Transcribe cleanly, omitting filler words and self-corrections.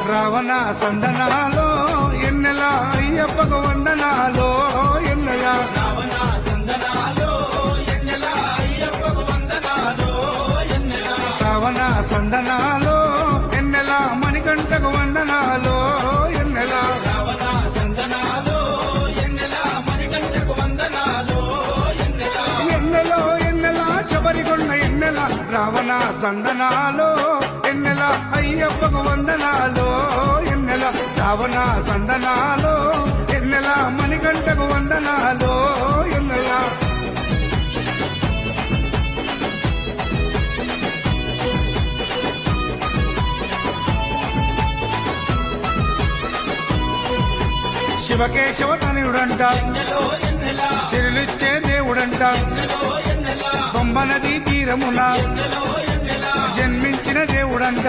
రావణ సందనాలో ఎన్నెల అయ్యప్పకు వందనాలో ఎన్నెల రావణ సందనాలో ఎన్నెల అయ్యప్పకు వందనాలో ఎన్నెల రావణ సందనాలో ఎన్నెల మణికంఠకు వందనాలో ఎన్నెల రావణ సందనాలో ఎన్నెల మణికంఠకు వందనాలో ఎన్నెల ఎన్నెలో ఎన్నెల శబరికొండ ఎన్నెల రావణ సందనాలో ఎన్నెల అయ్యప్పకు వందనాలో ఎన్నెల రావణ సందనాలో ఎన్నెల మణికంఠకు వందనాలో ఎన్నెల శివకేశవ తనయుడంట ఎన్నెలో ఎన్నెల సిరులిచ్చే దేవుడంట ఎన్నెలో ఎన్నెల బొమ్మ నదీ తీరమున ఎన్నెలో ఎన్నెల జన్మించిన దేవుడంట